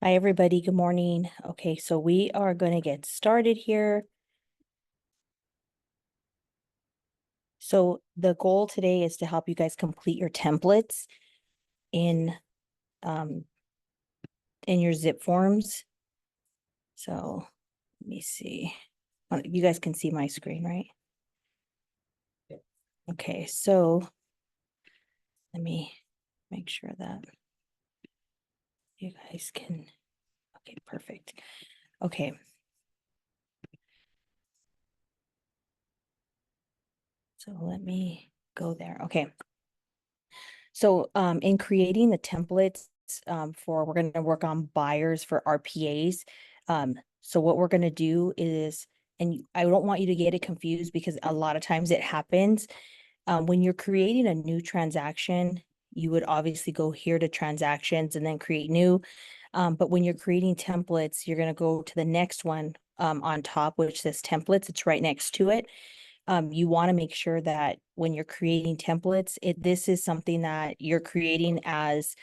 Hi, everybody. Good morning. Okay, so we are going to get started here. So the goal today is to help you guys complete your templates in um in your zip forms. So let me see. You guys can see my screen, right? Okay, so let me make sure that you guys can. Okay, perfect. Okay. So let me go there. Okay. So in creating the templates we're going to work on buyers for RPAs. So what we're going to do is, and I don't want you to get it confused because a lot of times it happens. When you're creating a new transaction, you would obviously go here to transactions and then create new. But when you're creating templates, you're going to go to the next one on top, which says templates. It's right next to it. You want to make sure that when you're creating templates, this is something that you're creating as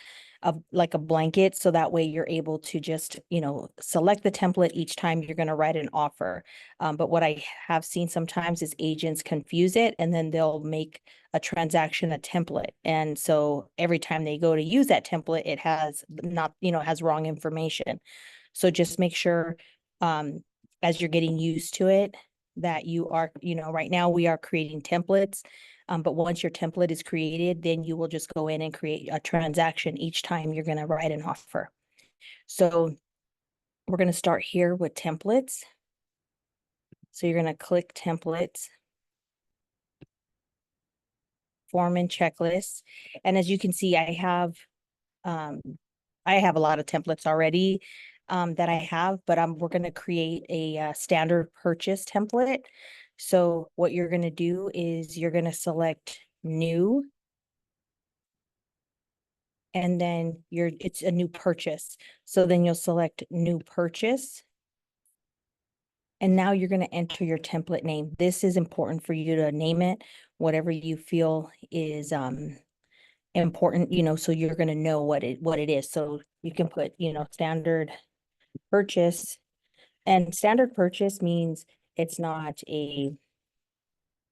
like a blanket, so that way you're able to just, select the template each time you're going to write an offer. But what I have seen sometimes is agents confuse it, and then they'll make a transaction a template. And so every time they go to use that template, it has not, has wrong information. So just make sure as you're getting used to it, that you are, right now we are creating templates. But once your template is created, then you will just go in and create a transaction each time you're going to write an offer. So we're going to start here with templates. So you're going to click templates, form and checklist. And as you can see, um, I have a lot of templates already that I have, but we're going to create a standard purchase template. So what you're going to do is you're going to select new, and then it's a new purchase. So then you'll select new purchase. And now you're going to enter your template name. This is important for you to name it, whatever you feel is important, so you're going to know what it is. So you can put, standard purchase. And standard purchase means it's not you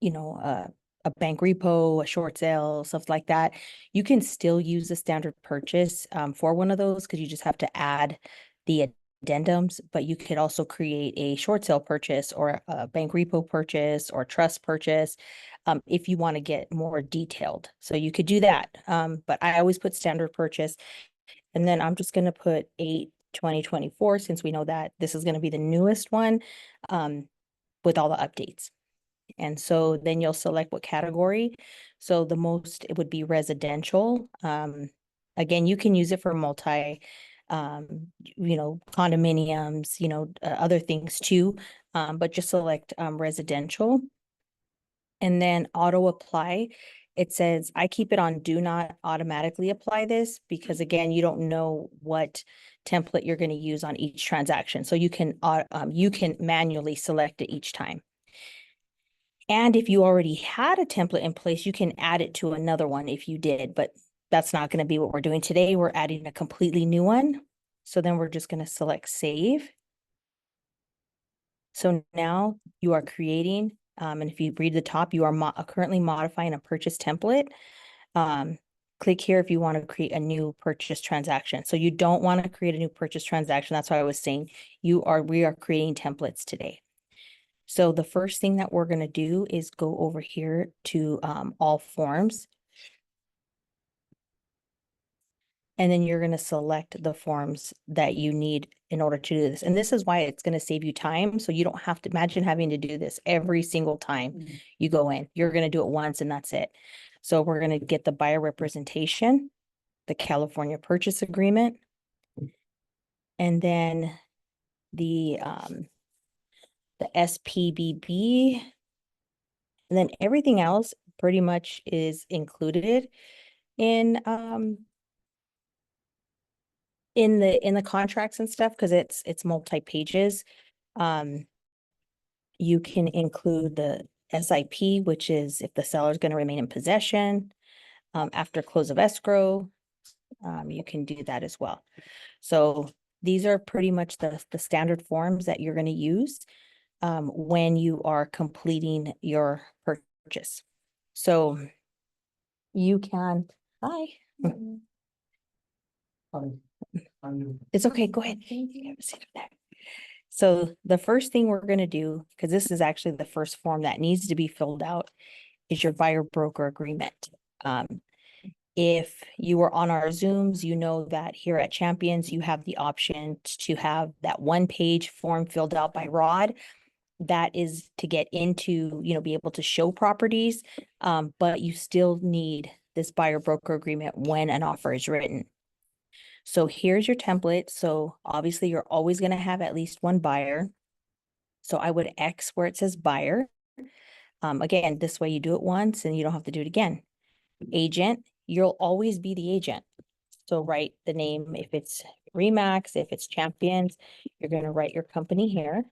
know, a, a bank repo, a short sale, stuff like that. You can still use a standard purchase for one of those, because you just have to add the addendums, but you could also create a short sale purchase or a bank repo purchase or trust purchase if you want to get more detailed. So you could do that. But I always put standard purchase. And then I'm just going to put 8/2024, since we know that this is going to be the newest one with all the updates. And so then you'll select what category. So the most, it would be residential. Again, you can use it for multi, condominiums, other things too. But just select residential. And then auto apply. It says, I keep it on do not automatically apply this, because again, you don't know what template you're going to use on each transaction. So you can manually select it each time. And if you already had a template in place, you can add it to another one if you did, but that's not going to be what we're doing today. We're adding a completely new one. So then we're just going to select save. So now you are creating, and if you read the top, you are currently modifying a purchase template. Click here if you want to create a new purchase transaction. So you don't want to create a new purchase transaction. That's why I was saying we are creating templates today. So the first thing that we're going to do is go over here to all forms. And then you're going to select the forms that you need in order to do this. And this is why it's going to save you time. So you don't have to imagine having to do this every single time you go in. You're going to do it once and that's it. So we're going to get the buyer representation, the California purchase agreement, and then the SPBB, and then everything else pretty much is included in the contracts and stuff, because it's multi-pages. You can include the SIP, which is if the seller is going to remain in possession after close of escrow. You can do that as well. So these are pretty much the standard forms that you're going to use when you are completing your purchase. So you can, hi. It's okay, go ahead. You have a seat up there. So the first thing we're going to do, because this is actually the first form that needs to be filled out, is your buyer broker agreement. If you were on our Zooms, you know that here at Champions, you have the option to have that 1-page form filled out by Rod. That is to get into, be able to show properties, but you still need this buyer broker agreement when an offer is written. So here's your template. So obviously you're always going to have at least one buyer. So I would X where it says buyer. Again, this way you do it once and you don't have to do it again. Agent, you'll always be the agent. So write the name. If it's Remax, if it's Champions, you're going to write your company here,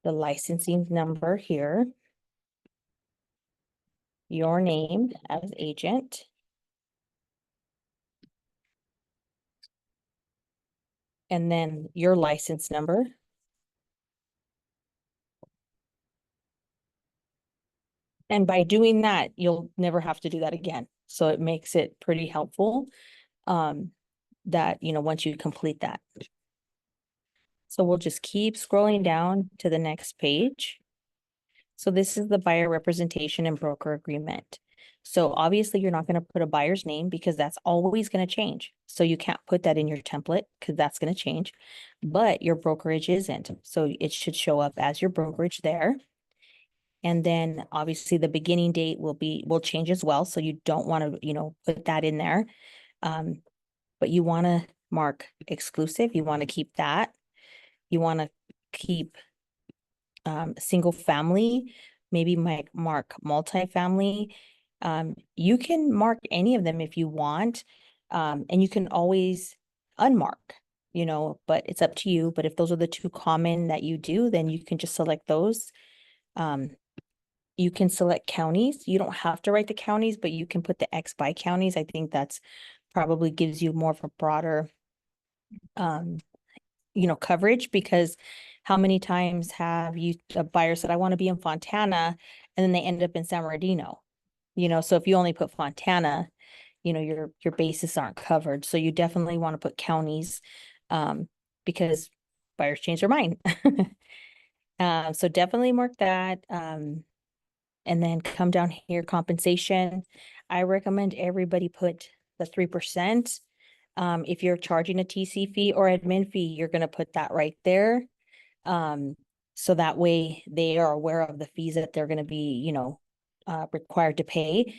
the licensing number here, your name as agent, and then your license number. And by doing that, you'll never have to do that again. So it makes it pretty helpful that, once you complete that. So we'll just keep scrolling down to the next page. So this is the buyer representation and broker agreement. So obviously you're not going to put a buyer's name because that's always going to change. So you can't put that in your template because that's going to change, but your brokerage isn't. So it should show up as your brokerage there. And then obviously the beginning date will change as well. So you don't want to, put that in there. But you want to mark exclusive. You want to keep that. You want to keep single family, maybe mark multifamily. You can mark any of them if you want. And you can always unmark, but it's up to you. But if those are the two common that you do, then you can just select those. You can select counties. You don't have to write the counties, but you can put the X by counties. I think that's probably gives you more of a broader coverage, because how many times have a buyer said, I want to be in Fontana, and then they end up in San Bernardino, so if you only put Fontana, your bases aren't covered. So you definitely want to put counties, because buyers change their mind. So definitely mark that. And then come down here, compensation. I recommend everybody put the 3%. If you're charging a TC fee or admin fee, you're going to put that right there. So that way they are aware of the fees that they're going to be, required to pay.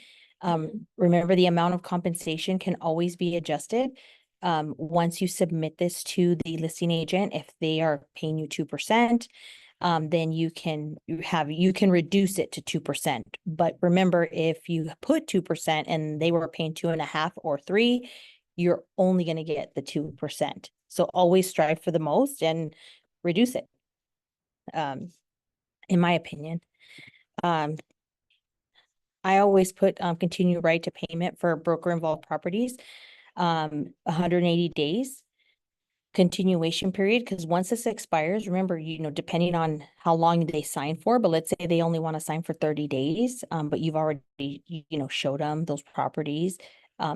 Remember, the amount of compensation can always be adjusted. Once you submit this to the listing agent, if they are paying you 2%, then you can reduce it to 2%. But remember, if you put 2% and they were paying 2.5 or 3, you're only going to get the 2%. So always strive for the most and reduce it. In my opinion, I always put continue right to payment for broker involved properties, 180 days continuation period, because once this expires, remember, depending on how long they sign for, but let's say they only want to sign for 30 days, but you've already, showed them those properties.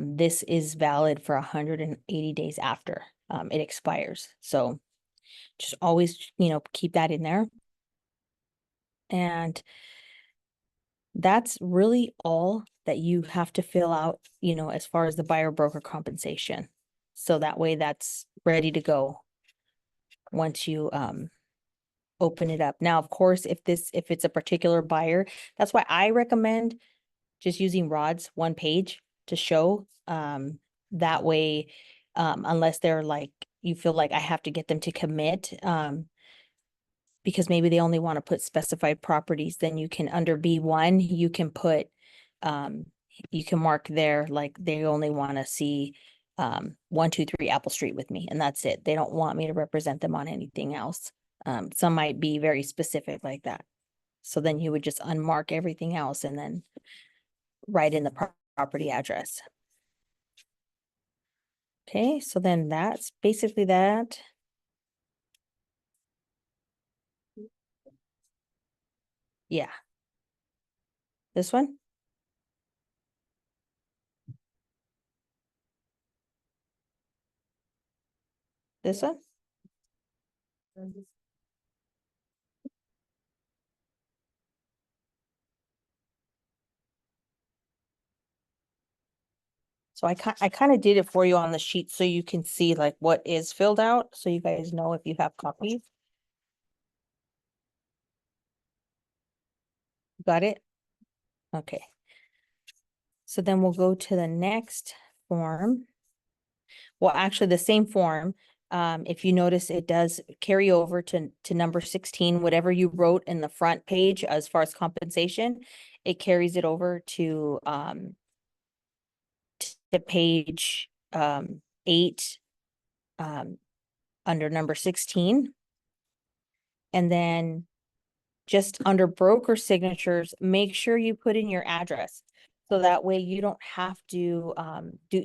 This is valid for 180 days after it expires. So just always, keep that in there. And that's really all that you have to fill out, as far as the buyer broker compensation. So that way that's ready to go once you open it up. Now, of course, if it's a particular buyer, that's why I recommend just using Rod's 1-page to show. That way, unless they're like, you feel like I have to get them to commit, because maybe they only want to put specified properties, then you can, under B1, you can put, you can mark there, like they only want to see 123 Apple Street with me, and that's it. They don't want me to represent them on anything else. Some might be very specific like that. So then you would just unmark everything else and then write in the property address. Okay, so then that's basically that. Yeah. This one? This one? So I kind of did it for you on the sheet so you can see like what is filled out, so you guys know if you have copies. Got it? Okay. So then we'll go to the next form. Well, actually the same form. If you notice, it does carry over to number 16, whatever you wrote in the front page as far as compensation, it carries it over to page 8 under number 16. And then just under broker signatures, make sure you put in your address. So that way you don't have to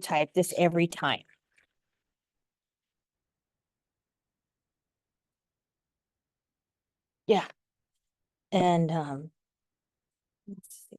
type this every time. Yeah. And let's see.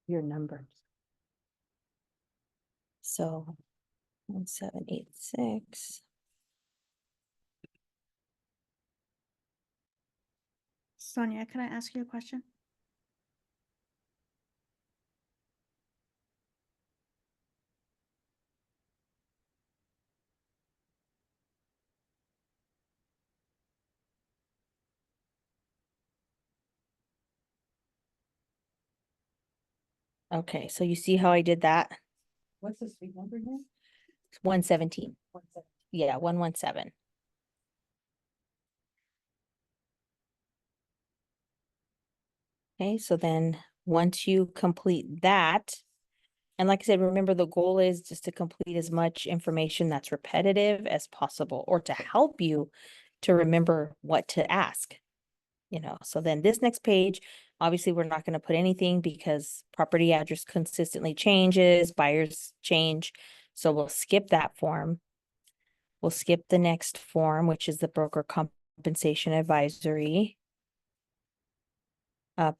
Your numbers. So 1786. Sonia, can I ask you a question? Okay, so you see how I did that? What's the street number again? 117. Yeah, 117. Okay, so then once you complete that, and like I said, remember the goal is just to complete as much information that's repetitive as possible, or to help you to remember what to ask. So then this next page, obviously we're not going to put anything because property address consistently changes, buyers change. So we'll skip that form. We'll skip the next form, which is the broker compensation advisory.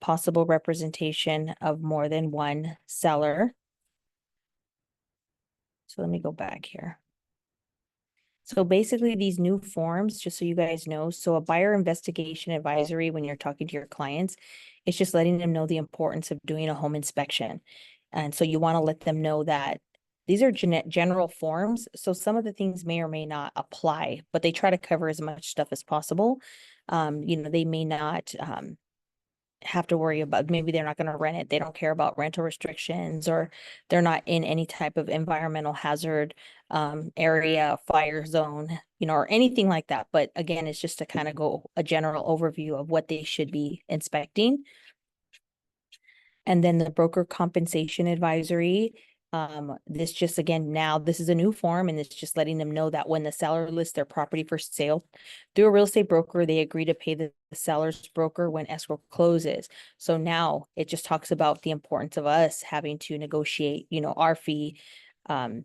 Possible representation of more than one seller. So let me go back here. So basically these new forms, just so you guys know, so a buyer investigation advisory, when you're talking to your clients, it's just letting them know the importance of doing a home inspection. And so you want to let them know that these are general forms. So some of the things may or may not apply, but they try to cover as much stuff as possible. They may not have to worry about, maybe they're not going to rent it. They don't care about rental restrictions, or they're not in any type of environmental hazard area, fire zone, or anything like that. But again, it's just to kind of go a general overview of what they should be inspecting. And then the broker compensation advisory, this just, again, now this is a new form, and it's just letting them know that when the seller lists their property for sale through a real estate broker, they agree to pay the seller's broker when escrow closes. So now it just talks about the importance of us having to negotiate, our fee to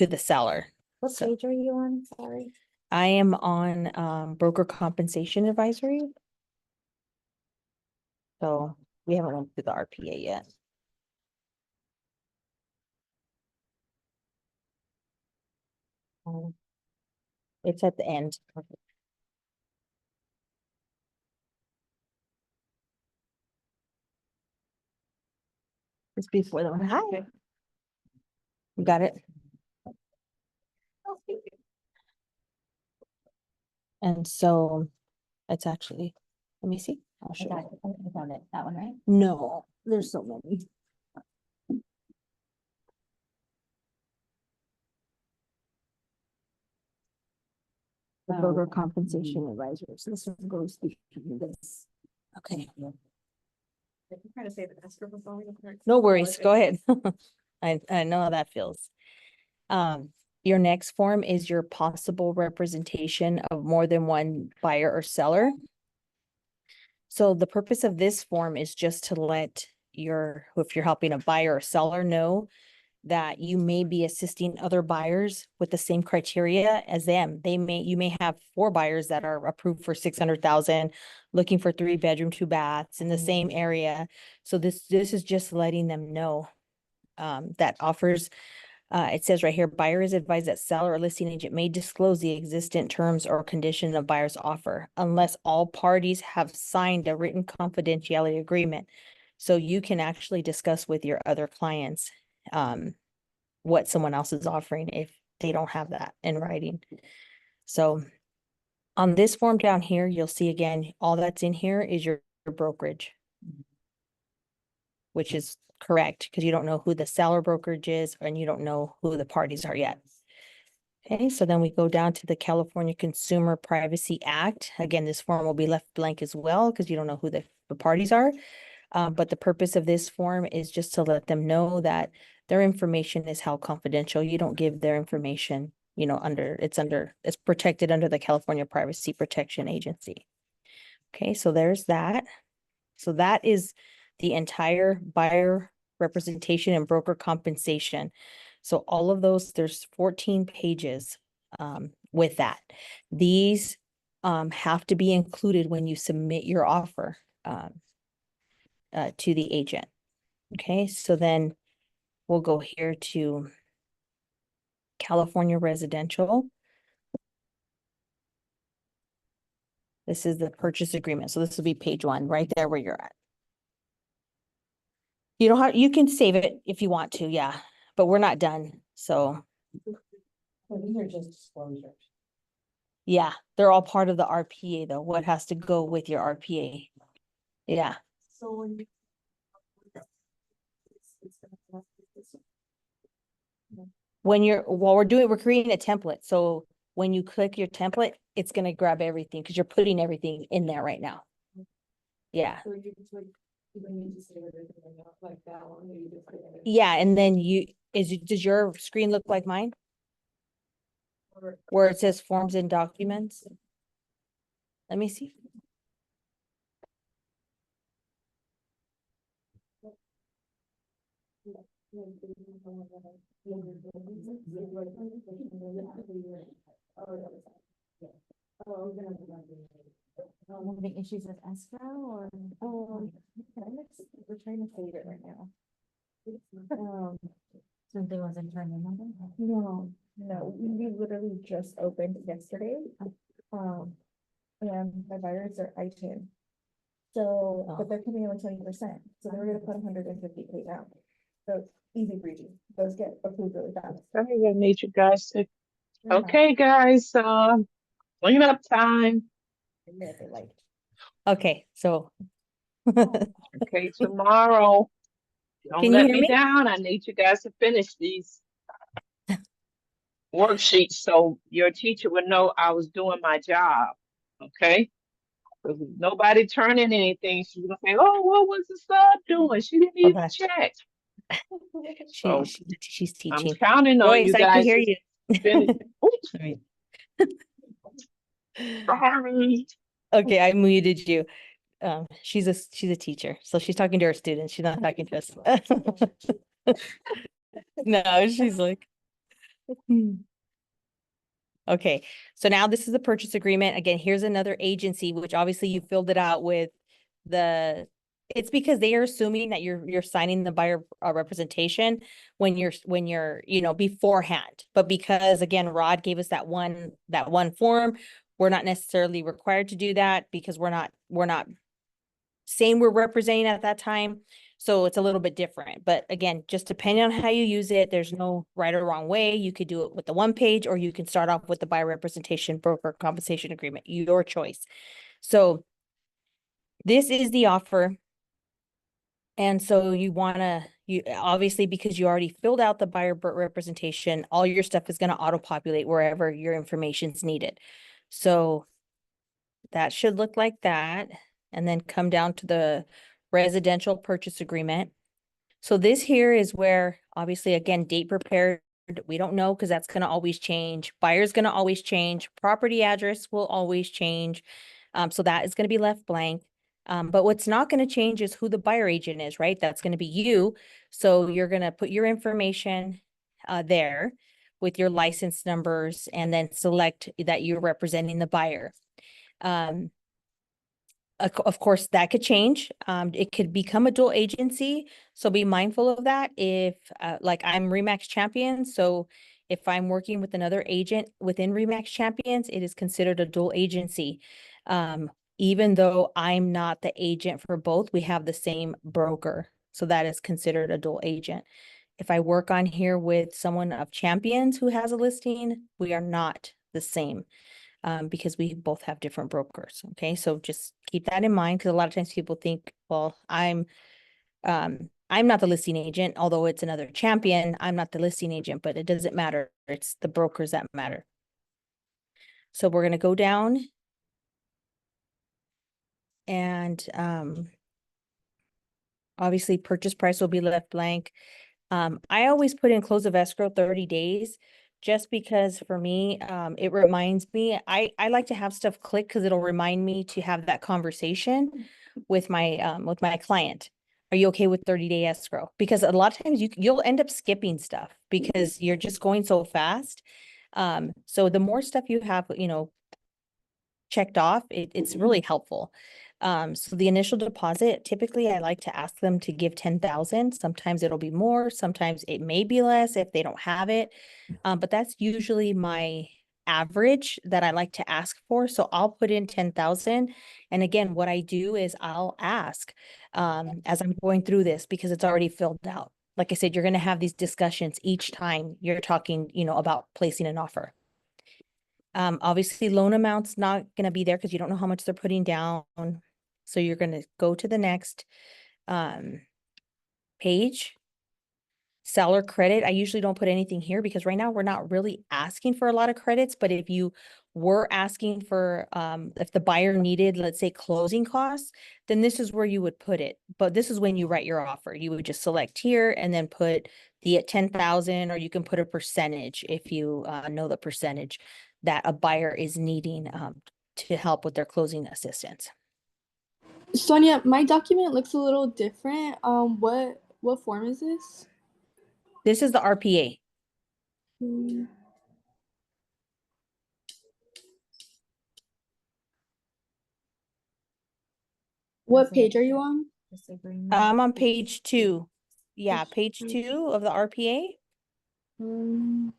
the seller. What So page are you on? Sorry. I am on broker compensation advisory. So we haven't went through the RPA yet. It's at the end. It's before the one. Hi. You got it? And so it's actually, let me see. I'll show you. I found it, that one, right? No, there's so many. the broker compensation advisor. So this one goes to this. Okay. I'm trying to say the escrow was falling apart. No worries, go ahead. I know how that feels. Your next form is your possible representation of more than one buyer or seller. So the purpose of this form is just to let if you're helping a buyer or seller know that you may be assisting other buyers with the same criteria as them. You may have 4 buyers that are approved for 600,000, looking for 3-bedroom, 2 baths in the same area. So this is just letting them know that offers. It says right here, buyer is advised that seller or listing agent may disclose the existent terms or condition of buyer's offer unless all parties have signed a written confidentiality agreement. So you can actually discuss with your other clients what someone else is offering if they don't have that in writing. So on this form down here, you'll see again, all that's in here is your brokerage, which is correct because you don't know who the seller brokerage is and you don't know who the parties are yet. Okay, so then we go down to the California Consumer Privacy Act. Again, this form will be left blank as well because you don't know who the parties are. But the purpose of this form is just to let them know that their information is held confidential. You don't give their information, it's protected under the California Privacy Protection Agency. Okay, so there's that. So that is the entire buyer representation and broker compensation. So all of those, there's 14 pages with that. These have to be included when you submit your offer to the agent. Okay, so then we'll go here to California residential. This is the purchase agreement. So this will be page 1 right there where you're at. You can save it if you want to, yeah, but we're not done. So So these are just disclosures. yeah, they're all part of the RPA though. What has to go with your RPA? Yeah. So when you. We're creating a template. So when you click your template, it's gonna grab everything because you're putting everything in there right now. Yeah. So you just like, you don't need to say everything like that one, you just. Yeah, and then does your screen look like mine? Where it says forms and documents? Let me see. Having issues with escrow or? We're trying to save it right now. Something wasn't turning on. No, we literally just opened yesterday. And my buyers are I-10. So, Oh. but they're coming in with 20%, so they were gonna put 150K down. So easy breezy, those get approved really fast. I'm gonna need you guys to, okay, guys, clean up time. Yeah, they like. Okay, so Okay, tomorrow. Don't Can you let hear me me? down. I need you guys to finish these worksheets so your teacher would know I was doing my job. Okay? Because if nobody turning anything, she's gonna say, "Oh, what was the sub doing? She didn't even Okay. check." She, So she's I'm teaching. counting on Royce, you I can guys hear to you. finish. Oops, Sorry. sorry. Okay, I muted you. She's a teacher, so she's talking to her students. She's not talking to us. No, she's like. Okay, so now this is the purchase agreement. Again, here's another agency, which obviously you filled it out with it's because they are assuming that you're signing the buyer representation when you're, beforehand. But because again, Rod gave us that one form, we're not necessarily required to do that because we're not saying we're representing at that time. So it's a little bit different, but again, just depending on how you use it, there's no right or wrong way. You could do it with the 1 page, or you can start off with the buyer representation broker compensation agreement, your choice. So this is the offer. And so you obviously, because you already filled out the buyer representation, all your stuff is going to auto populate wherever your information is needed. So that should look like that, and then come down to the residential purchase agreement. So this here is where, obviously, again, date prepared, we don't know because that's gonna always change. Buyer's gonna always change. Property address will always change. So that is gonna be left blank. But what's not gonna change is who the buyer agent is, right? That's gonna be you. So you're gonna put your information there with your license numbers and then select that you're representing the buyer. Um, of course, that could change. It could become a dual agency. So be mindful of that. If like I'm Remax Champions, so if I'm working with another agent within Remax Champions, it is considered a dual agency. Even though I'm not the agent for both, we have the same broker. So that is considered a dual agent. If I work on here with someone of Champions who has a listing, we are not the same. Because we both have different brokers. Okay, so just keep that in mind because a lot of times people think, well, I'm not the listing agent, although it's another champion. I'm not the listing agent, but it doesn't matter. It's the brokers that matter. So we're gonna go down and obviously purchase price will be left blank. I always put in close of escrow 30 days. Just because for me, it reminds me, I like to have stuff click because it'll remind me to have that conversation with my client. Are you okay with 30-day escrow? Because a lot of times you'll end up skipping stuff because you're just going so fast. So the more stuff you have, checked off, it's really helpful. So the initial deposit, typically I like to ask them to give 10,000. Sometimes it'll be more, sometimes it may be less if they don't have it. But that's usually my average that I like to ask for. So I'll put in 10,000. And again, what I do is I'll ask as I'm going through this because it's already filled out. Like I said, you're going to have these discussions each time you're talking, about placing an offer. Obviously loan amount's not gonna be there because you don't know how much they're putting down. So you're gonna go to the next page. Seller credit, I usually don't put anything here because right now we're not really asking for a lot of credits, but if you were asking for, if the buyer needed, let's say, closing costs, then this is where you would put it. But this is when you write your offer. You would just select here and then put the 10,000, or you can put a percentage if you know the percentage that a buyer is needing to help with their closing assistance. Sonia, my document looks a little different. What form is this? This is the RPA. Hmm. What page are you on? Disagreement. I'm on page 2. Yeah, page 2 of the RPA. Um,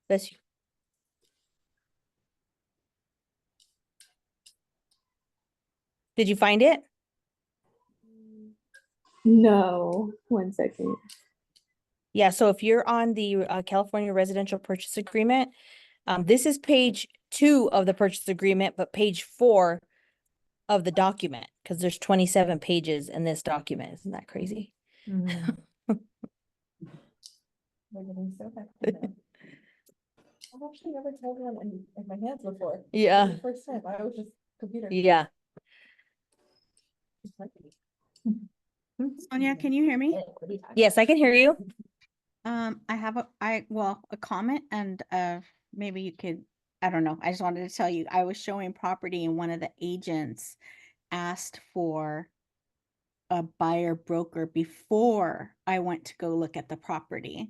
That's Did you find it? no, 1 second. Yeah, so if you're on the California Residential Purchase Agreement, this is page 2 of the purchase agreement, but page 4 of the document, because there's 27 pages in this document. Isn't that crazy? Mhm. We're getting so back to that. I've actually never told one in my hands before. Yeah. This is the first time, I was just computer. Yeah. Sonia, can you hear me? Yes, I can hear you. I have a comment and maybe you could, I don't know. I just wanted to tell you, I was showing property and one of the agents asked for a buyer broker before I went to go look at the property.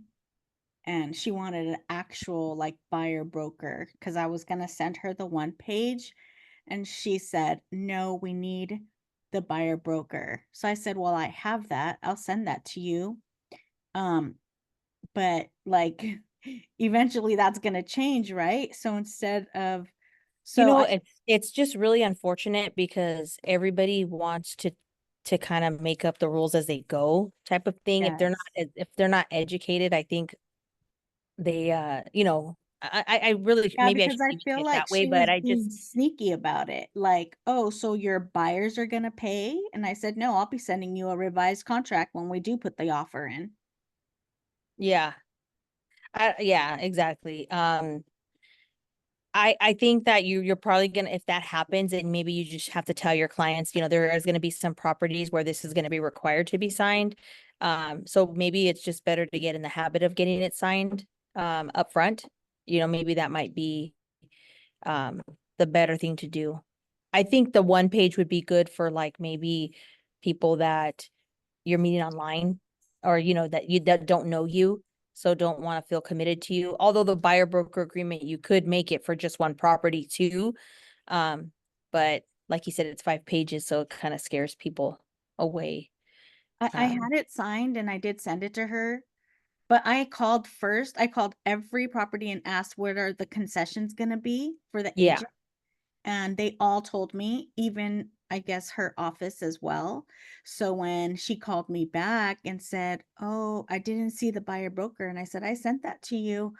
And she wanted an actual like buyer broker because I was gonna send her the one page and she said, no, we need the buyer broker. So I said, well, I have that. I'll send that to you. But like eventually that's gonna change, right? So instead of It's just really unfortunate because everybody wants to kind of make up the rules as they go type of thing. Yes. If they're not educated, I think they I really Yeah, maybe I because should I be feel it like that way, she was but I being just sneaky about it. Like, oh, so your buyers are gonna pay? And I said, no, I'll be sending you a revised contract when we do put the offer in. yeah. Yeah, exactly. I think that you're probably gonna, if that happens, and maybe you just have to tell your clients, there is gonna be some properties where this is gonna be required to be signed. So maybe it's just better to get in the habit of getting it signed up front. Maybe that might be um the better thing to do. I think the one page would be good for like maybe people that you're meeting online, or that don't know you, so don't want to feel committed to you. Although the buyer broker agreement, you could make it for just one property too. But like you said, it's 5 pages, so it kind of scares people away. I had it signed and I did send it to her, but I called first. I called every property and asked what are the concessions gonna be for the Yeah. agent. And they all told me, even I guess her office as well. So when she called me back and said, "Oh, I didn't see the buyer broker," and I said, "I sent that to you,"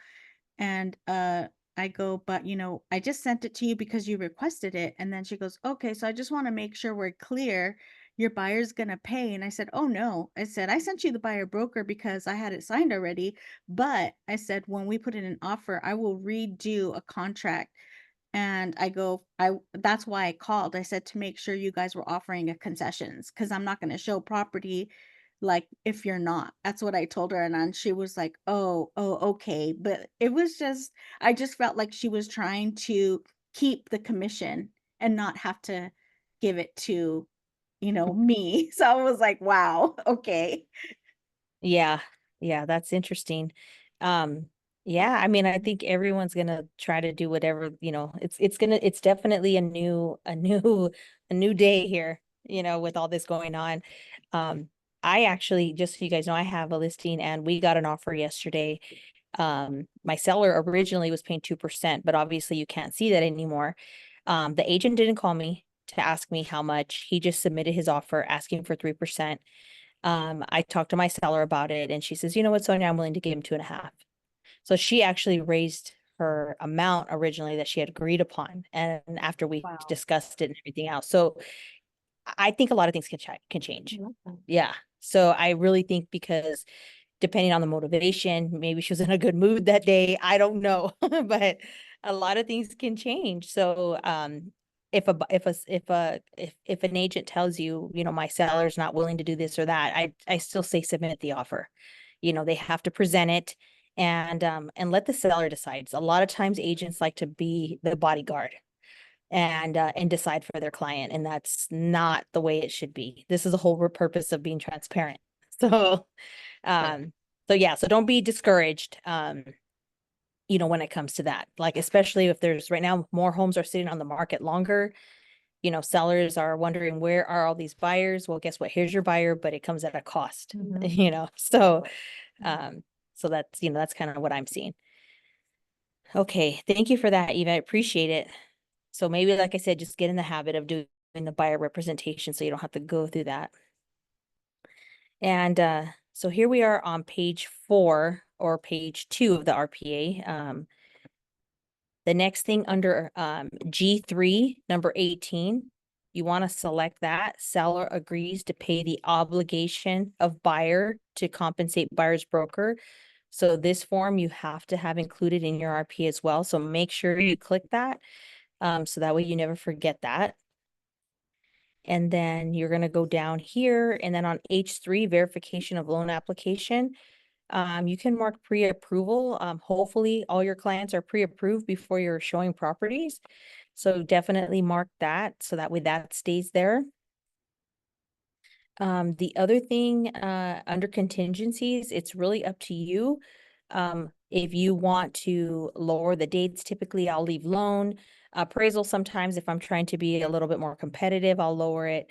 and I go, "But I just sent it to you because you requested it." And then she goes, "Okay, so I just want to make sure we're clear. Your buyer's gonna pay." And I said, "Oh no," I said, "I sent you the buyer broker because I had it signed already, but I said when we put in an offer, I will redo a contract." And I go, that's why I called. I said to make sure you guys were offering a concessions, because I'm not going to show property like if you're not. That's what I told her. And then she was like, oh, okay. But it was just, I just felt like she was trying to keep the commission and not have to give it to, me. So I was like, wow, okay. Yeah, yeah, that's interesting. Um, yeah, I mean, I think everyone's gonna try to do whatever, it's definitely a new day here, with all this going on. Um, I actually, just so you guys know, I have a listing and we got an offer yesterday. My seller originally was paying 2%, but obviously you can't see that anymore. The agent didn't call me to ask me how much. He just submitted his offer asking for 3%. I talked to my seller about it and she says, "You know what, Sonia, I'm willing to give him 2.5." So she actually raised her amount originally that she had agreed upon. And after we Wow. discussed it and everything else. So I think a lot of things can change. I love that. Yeah. So I really think, because depending on the motivation, maybe she was in a good mood that day. I don't know, but a lot of things can change. So, if an agent tells you, my seller's not willing to do this or that, I still say submit the offer. They have to present it, and let the seller decide. A lot of times agents like to be the bodyguard and decide for their client, and that's not the way it should be. This is the whole purpose of being transparent. So, um, so yeah, so don't be discouraged, when it comes to that. Like, especially if there's right now more homes are sitting on the market longer, sellers are wondering, where are all these buyers? Well, guess what? Here's your buyer, but it comes at a cost, Mhm. So, that's, that's kind of what I'm seeing. Okay, thank you for that, Eva. I appreciate it. So maybe, like I said, just get in the habit of doing the buyer representation so you don't have to go through that. And so here we are on page 4 or page 2 of the RPA. The next thing under G3, number 18, you want to select that. Seller agrees to pay the obligation of buyer to compensate buyer's broker. So this form you have to have included in your RPA as well. So make sure you click that, so that way you never forget that. And then you're going to go down here, and then on H3, verification of loan application, you can mark pre-approval. Hopefully all your clients are pre-approved before you're showing properties. So definitely mark that, so that way that stays there. The other thing, under contingencies, it's really up to you. If you want to lower the dates, typically I'll leave loan. Appraisal, sometimes if I'm trying to be a little bit more competitive, I'll lower it.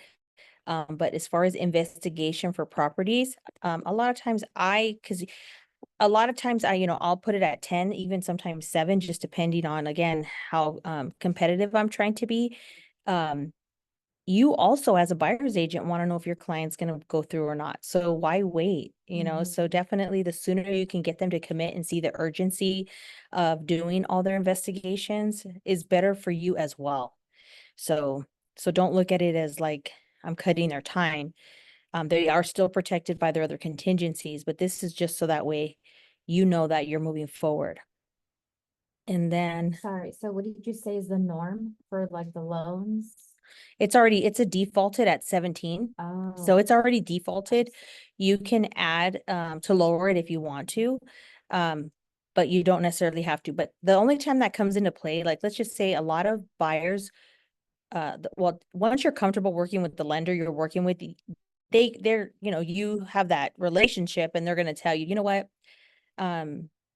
But as far as investigation for properties, a lot of times I'll put it at 10, even sometimes 7, just depending on, again, how competitive I'm trying to be. You also, as a buyer's agent, want to know if your client's going to go through or not. So why wait? So definitely the sooner you can get them to commit and see the urgency of doing all their investigations is better for you as well. So don't look at it as like I'm cutting their time. They are still protected by their other contingencies, but this is just so that way, you know that you're moving forward. And then Sorry, so what did you say is the norm for like the loans? it's a defaulted at 17. So Oh, it's already defaulted. You can add to lower it if you want to. But you don't necessarily have to. But the only time that comes into play, like let's just say a lot of buyers, well, once you're comfortable working with the lender you're working with, they're, you have that relationship and they're going to tell you, you know what,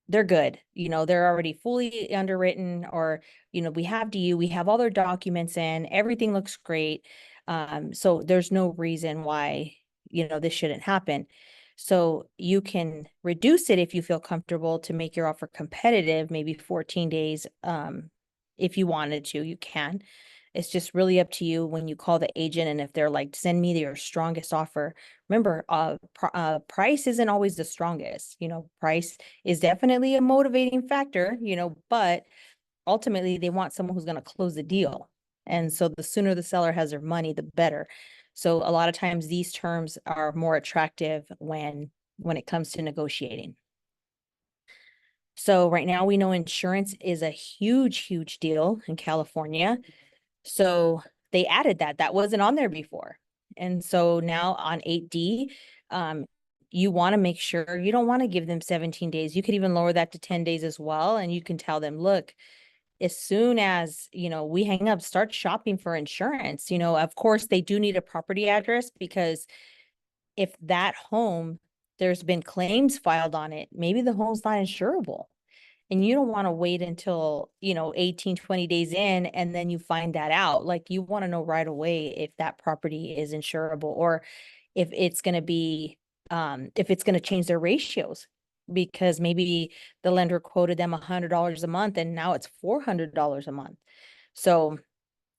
they're good. They're already fully underwritten, or, we have all their documents in, everything looks great. So there's no reason why, this shouldn't happen. So you can reduce it if you feel comfortable to make your offer competitive, maybe 14 days. If you wanted to, you can. It's just really up to you when you call the agent, and if they're like, send me your strongest offer. Remember, price isn't always the strongest. Price is definitely a motivating factor, but ultimately they want someone who's going to close the deal. And so the sooner the seller has their money, the better. So a lot of times these terms are more attractive when it comes to negotiating. So right now we know insurance is a huge, huge deal in California. So they added that. That wasn't on there before. And so now on 8D, you want to make sure you don't want to give them 17 days. You could even lower that to 10 days as well. And you can tell them, look, as soon as, we hang up, start shopping for insurance. Of course, they do need a property address, because if that home, there's been claims filed on it, maybe the home's not insurable. And you don't want to wait until, 18, 20 days in, and then you find that out. Like, you want to know right away if that property is insurable, or if it's going to be, if it's going to change their ratios, because maybe the lender quoted them $100 a month and now it's $400 a month. So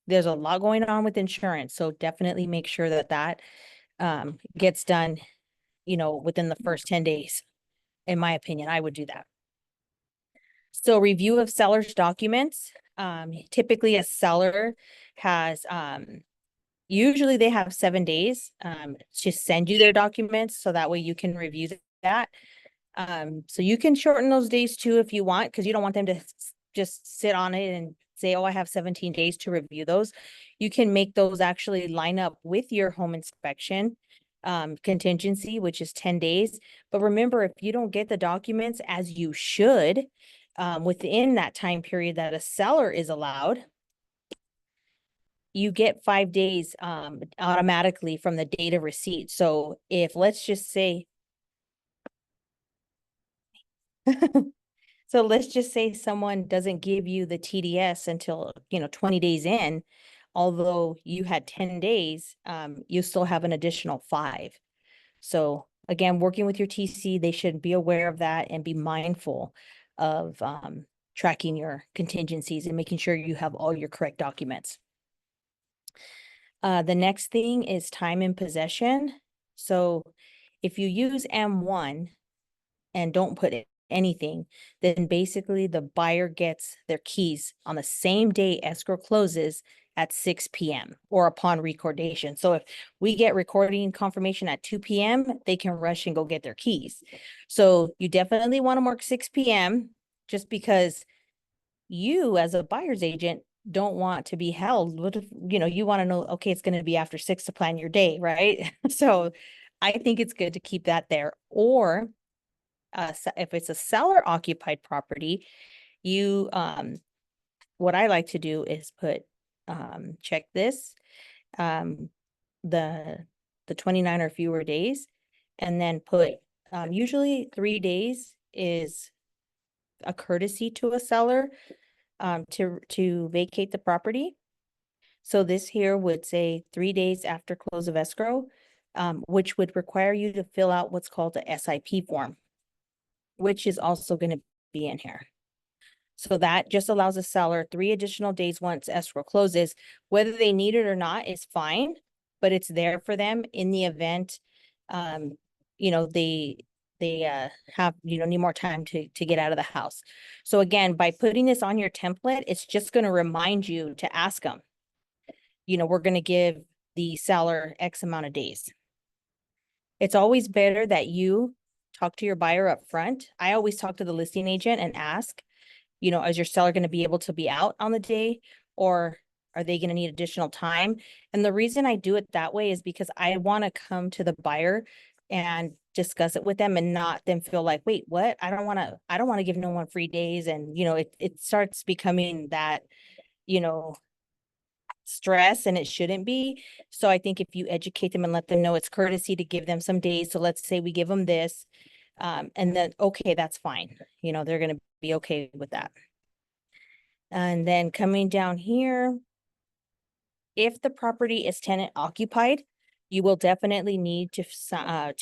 there's a lot going on with insurance. So definitely make sure that gets done, within the first 10 days. In my opinion, I would do that. So review of seller's documents. Typically a seller has, usually they have 7 days to send you their documents, so that way you can review that. So you can shorten those days too if you want, because you don't want them to just sit on it and say, oh, I have 17 days to review those. You can make those actually line up with your home inspection contingency, which is 10 days. But remember, if you don't get the documents as you should, within that time period that a seller is allowed, you get 5 days automatically from the date of receipt. So if, let's just say, so let's just say someone doesn't give you the TDS until, 20 days in, although you had 10 days, you still have an additional 5. So again, working with your TC, they should be aware of that and be mindful of tracking your contingencies and making sure you have all your correct documents. The next thing is time in possession. So if you use M1 and don't put anything, then basically the buyer gets their keys on the same day escrow closes at 6 p.m. or upon recordation. So if we get recording confirmation at 2 p.m., they can rush and go get their keys. So you definitely want to mark 6 p.m. just because you, as a buyer's agent, don't want to be held. What if, you want to know, okay, it's going to be after 6 to plan your day, right? So I think it's good to keep that there. Or if it's a seller occupied property, you, what I like to do is put, check this, the 29 or fewer days, and then put, usually 3 days is a courtesy to a seller, to vacate the property. So this here would say 3 days after close of escrow, which would require you to fill out what's called the SIP form, which is also going to be in here. So that just allows the seller 3 additional days once escrow closes. Whether they need it or not is fine, but it's there for them in the event, they have, need more time to get out of the house. So again, by putting this on your template, it's just going to remind you to ask them, we're going to give the seller X amount of days. It's always better that you talk to your buyer up front. I always talk to the listing agent and ask, you know, is your seller going to be able to be out on the day, or are they going to need additional time? And the reason I do it that way is because I want to come to the buyer and discuss it with them and not them feel like, wait, what? I don't want to give no one free days. And, you know, it starts becoming that, you know, stress, and it shouldn't be. So I think if you educate them and let them know it's courtesy to give them some days. So let's say we give them this, and then, okay, that's fine. You know, they're going to be okay with that. And then coming down here, if the property is tenant occupied, you will definitely need to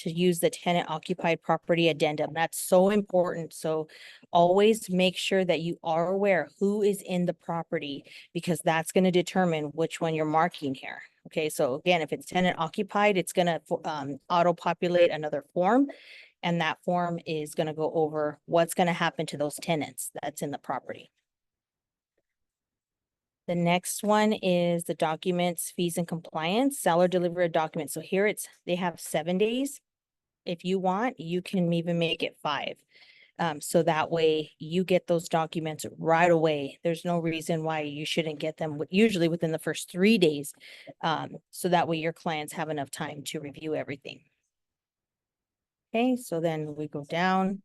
use the tenant occupied property addendum. That's so important. So always make sure that you are aware who is in the property, because that's going to determine which one you're marking here. Okay, so again, if it's tenant occupied, it's going to auto populate another form, and that form is going to go over what's going to happen to those tenants that's in the property. The next one is the documents, fees, and compliance, seller delivery of documents. So here they have 7 days. If you want, you can even make it 5. So that way you get those documents right away. There's no reason why you shouldn't get them usually within the first 3 days. So that way your clients have enough time to review everything. Okay, so then we go down.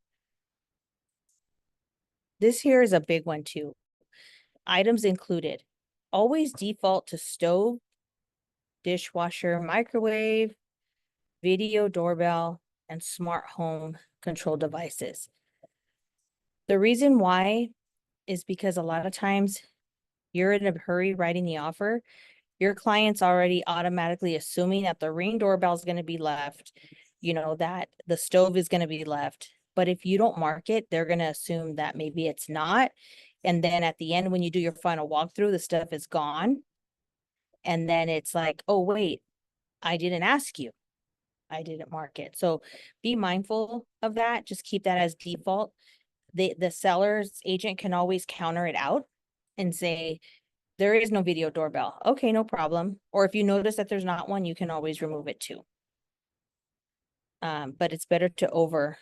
This here is a big one too. Items included. Always default to stove, dishwasher, microwave, video doorbell, and smart home control devices. The reason why is because a lot of times you're in a hurry writing the offer. Your client's already automatically assuming that the Ring doorbell is going to be left, you know, that the stove is going to be left. But if you don't mark it, they're going to assume that maybe it's not. And then at the end, when you do your final walkthrough, the stuff is gone. And then it's like, oh, wait, I didn't ask you. I didn't mark it. So be mindful of that. Just keep that as default. The seller's agent can always counter it out and say, there is no video doorbell. Okay, no problem. Or if you notice that there's not one, you can always remove it too. But it's better to over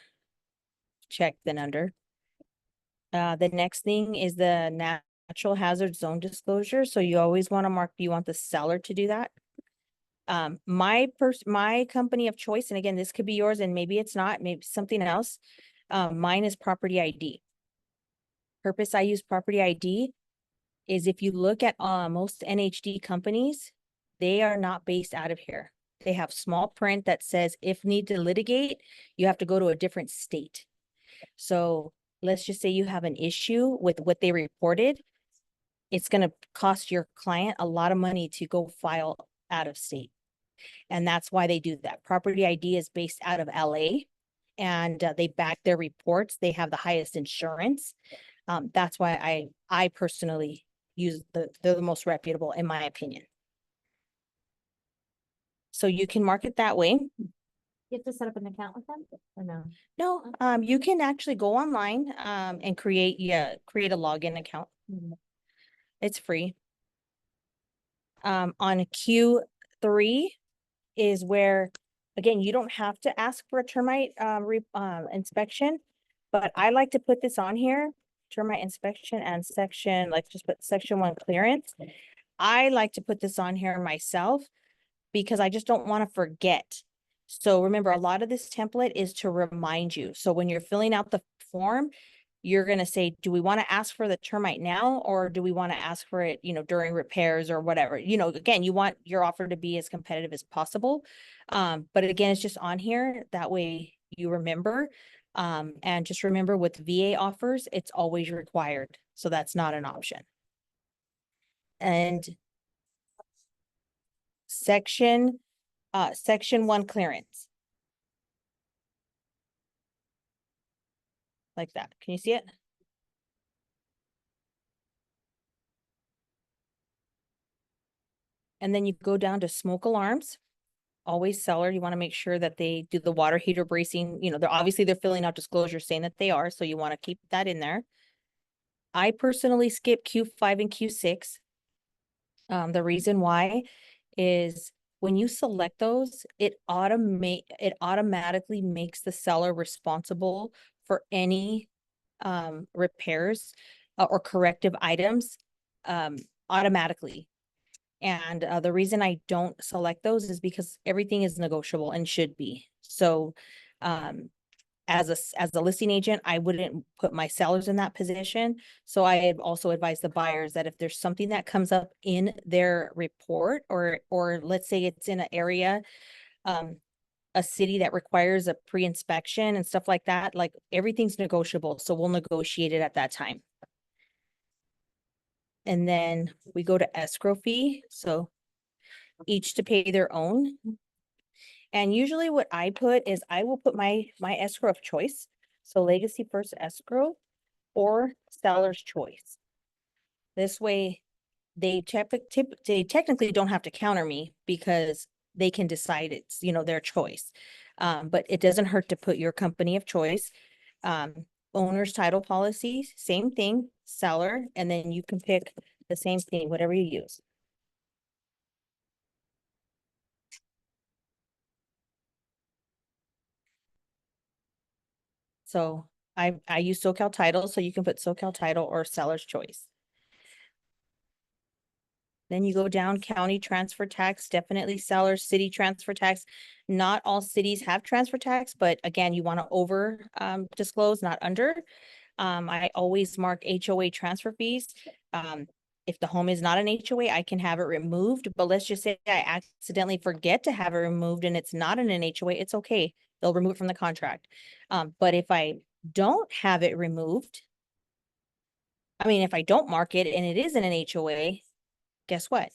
check than under. The next thing is the natural hazard zone disclosure. So you always want to mark, you want the seller to do that. My company of choice, and again, this could be yours and maybe it's not, maybe something else. Mine is property ID. Purpose I use property ID is if you look at most NHD companies, they are not based out of here. They have small print that says if need to litigate, you have to go to a different state. So let's just say you have an issue with what they reported. It's going to cost your client a lot of money to go file out of state. And that's why they do that. Property ID is based out of LA, and they back their reports. They have the highest insurance. That's why I personally use they're the most reputable in my opinion. So you can mark it that way. You have to set up an account with them or no? No, you can actually go online and create a login account. It's free. On Q3 is where, again, you don't have to ask for a termite inspection, but I like to put this on here, termite inspection and section, like just put section 1 clearance. I like to put this on here myself because I just don't want to forget. So remember, a lot of this template is to remind you. So when you're filling out the form, you're going to say, do we want to ask for the termite now, or do we want to ask for it, you know, during repairs or whatever? You know, again, you want your offer to be as competitive as possible. But again, it's just on here. That way you remember. And just remember with VA offers, it's always required. So that's not an option. And section 1 clearance. Like that. Can you see it? And then you go down to smoke alarms. Always seller, you want to make sure that they do the water heater bracing. You know, they're filling out disclosures saying that they are, so you want to keep that in there. I personally skip Q5 and Q6. The reason why is when you select those, it automatically makes the seller responsible for any repairs or corrective items automatically. And the reason I don't select those is because everything is negotiable and should be. So as a listing agent, I wouldn't put my sellers in that position. So I also advise the buyers that if there's something that comes up in their report, or let's say it's in an area, a city that requires a pre-inspection and stuff like that, like everything's negotiable. So we'll negotiate it at that time. And then we go to escrow fee. So each to pay their own. And usually what I put is I will put my escrow of choice. So legacy first escrow or seller's choice. This way they technically don't have to counter me because they can decide it's, their choice. But it doesn't hurt to put your company of choice. Owner's title policy, same thing, seller, and then you can pick the same thing, whatever you use. So I use SoCal Title, so you can put SoCal Title or seller's choice. Then you go down county transfer tax, definitely seller, city transfer tax. Not all cities have transfer tax, but again, you want to over disclose, not under. I always mark HOA transfer fees. If the home is not an HOA, I can have it removed, but let's just say I accidentally forget to have it removed and it's not in an HOA, it's okay. They'll remove it from the contract. But if I don't have it removed, if I don't mark it and it is in an HOA, guess what?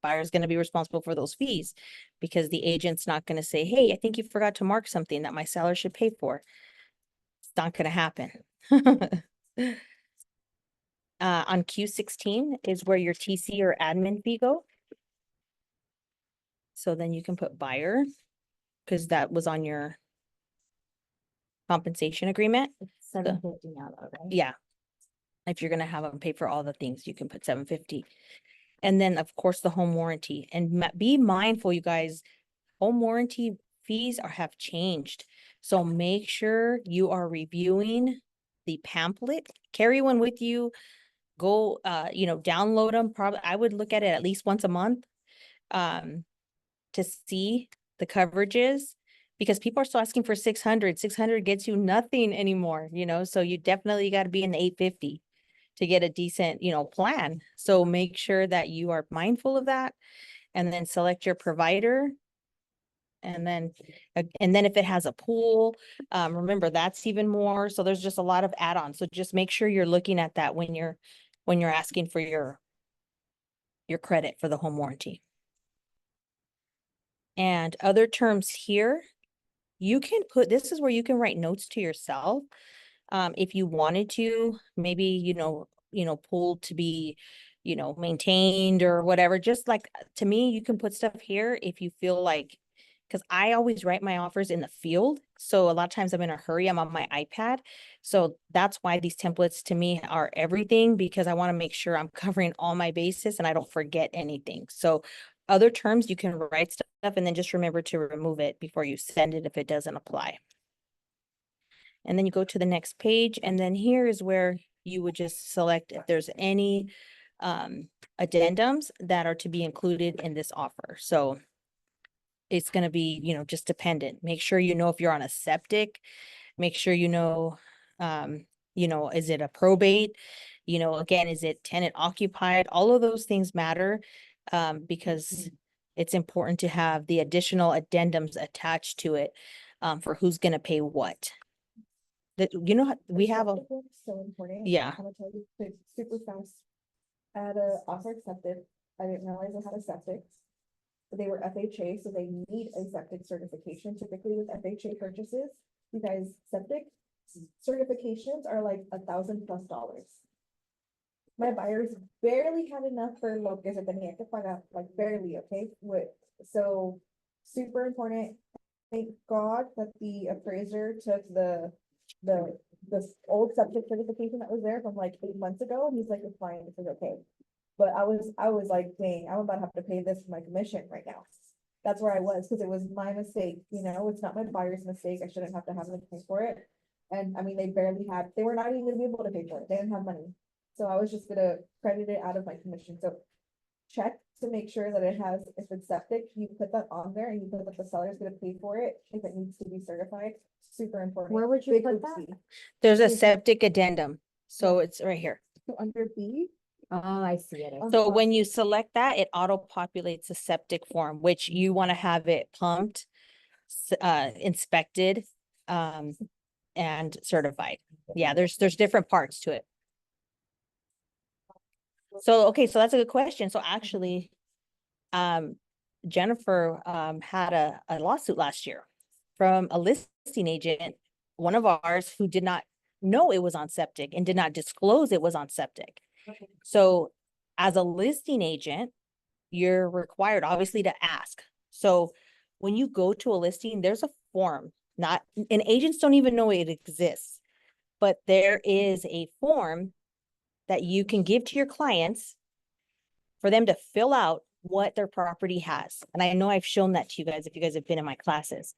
Buyer's going to be responsible for those fees because the agent's not going to say, hey, I think you forgot to mark something that my seller should pay for. It's not going to happen. On Q16 is where your TC or admin fee go. So then you can put buyer because that was on your compensation agreement. $750 now though, right? Yeah. If you're going to have them pay for all the things, you can put $750. And then of course the home warranty, and be mindful, you guys, home warranty fees have changed. So make sure you are reviewing the pamphlet, carry one with you, go, download them. Probably, I would look at it at least once a month, to see the coverages, because people are still asking for 600. 600 gets you nothing anymore, so you definitely got to be in the 850 to get a decent, plan. So make sure that you are mindful of that, and then select your provider. And then if it has a pool, remember that's even more. So there's just a lot of add-ons. So just make sure you're looking at that when you're asking for your credit for the home warranty. And other terms here, you can put, this is where you can write notes to yourself. If you wanted to, maybe, pool to be, maintained or whatever, just like, to me, you can put stuff here if you feel like, because I always write my offers in the field. So a lot of times I'm in a hurry, I'm on my iPad. So that's why these templates to me are everything, because I want to make sure I'm covering all my bases and I don't forget anything. So other terms, you can write stuff and then just remember to remove it before you send it if it doesn't apply. And then you go to the next page, and then here is where you would just select if there's any addendums that are to be included in this offer. So it's going to be, just dependent. Make sure you know if you're on a septic. Make sure is it a probate? Again, is it tenant occupied? All of those things matter, because it's important to have the additional addendums attached to it, for who's going to pay what. That, we have a, Septic one's so important. Yeah. I'm gonna tell you, it's super fast. I had a offer accepted. I didn't realize I had a septic. They were FHA, so they need a septic certification typically with FHA purchases, because septic certifications are like $1,000+. My buyers barely had enough for lo que se tenía que pagar, like barely, okay? So super important. Thank God that the appraiser took the old septic certification that was there from like 8 months ago, and he's like, it's fine, it's okay. But I was like, dang, I'm about to have to pay this for my commission right now. that's where I was, because it was my mistake, you know, it's not my buyer's mistake, I shouldn't have to have them pay for it. And I mean, they were not even gonna be able to pay for it, they didn't have money. So I was just gonna credit it out of my commission, so check to make sure that it has, if it's septic, you put that on there and you put that the seller's gonna pay for it if it needs to be certified, super important. Where would you Big put that? oopsie. There's a Is it- septic addendum, so it's right here. So under B, Oh, I see it. So when you select that, it auto populates a septic form, which you want to have it pumped, inspected, and certified. Yeah, there's different parts to it. So, okay, so that's a good question. So actually, Jennifer, had a lawsuit last year from a listing agent, one of ours, who did not know it was on septic and did not disclose it was on septic. So as a listing agent, you're required obviously to ask. So when you go to a listing, there's a form, and agents don't even know it exists, but there is a form that you can give to your clients for them to fill out what their property has. And I know I've shown that to you guys if you guys have been in my classes.